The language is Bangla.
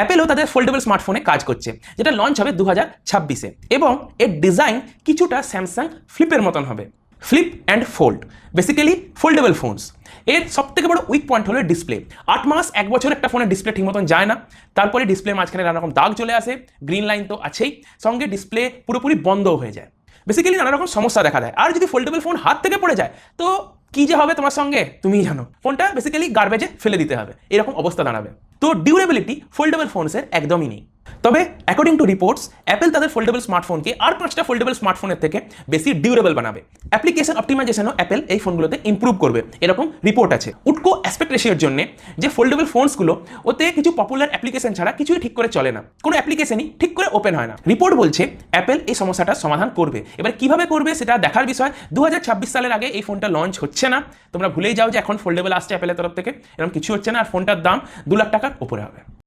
অ্যাপেলও তাদের ফোল্ডেবল স্মার্টফোনে কাজ করছে, যেটা লঞ্চ হবে 2026-এ, এবং এর ডিজাইন কিছুটা স্যামসাং ফ্লিপের মতন হবে। Flip and fold, basically foldable phones. এর সবথেকে বড় উইক পয়েন্ট হলো ডিসপ্লে। 8 মাস 1 বছর একটা ফোনের ডিসপ্লে ঠিক মতন যায় না, তারপরে ডিসপ্লে মাঝখানে নানা রকম দাগ চলে আসে, গ্রিন লাইন তো আছেই, সঙ্গে ডিসপ্লে পুরোপুরি বন্ধও হয়ে যায়। বেসিক্যালি নানা রকম সমস্যা দেখা দেয়। আর যদি ফোল্ডেবল ফোন হাত থেকে পড়ে যায় তো কি যে হবে তোমার সঙ্গে তুমিই জানো। ফোনটা বেসিক্যালি গার্বেজে ফেলে দিতে হবে, এরকম অবস্থা দাঁড়াবে। তো ডিউরেবিলিটি ফোল্ডেবল ফোনসের একদমই নেই। তবে অ্যাকর্ডিং টু রিপোর্টস, অ্যাপেল তাদের ফোল্ডেবল স্মার্টফোনকে আর 5টা ফোল্ডেবল স্মার্টফোনের থেকে বেশি ডিউরেবল বানাবে। অ্যাপ্লিকেশন অপটিমাইজেশনও অ্যাপেল এই ফোনগুলোতে ইমপ্রুভ করবে, এরকম রিপোর্ট আছে। উটকো অ্যাসপেক্ট রেশিওর জন্য যে ফোল্ডেবল ফোনসগুলো, ওতে কিছু পপুলার অ্যাপ্লিকেশন ছাড়া কিছুই ঠিক করে চলে না, কোনো অ্যাপ্লিকেশনই ঠিক করে ওপেন হয় না। রিপোর্ট বলছে অ্যাপেল এই সমস্যাটার সমাধান করবে। এবার কিভাবে করবে সেটা দেখার বিষয়। 2026 সালের আগে এই ফোনটা লঞ্চ হচ্ছে না। তোমরা ভুলেই যাও যে এখন ফোল্ডেবল আসছে অ্যাপেলের তরফ থেকে, এরকম কিছু হচ্ছে না। আর ফোনটার দাম 2 লাখ টাকার উপরে হবে।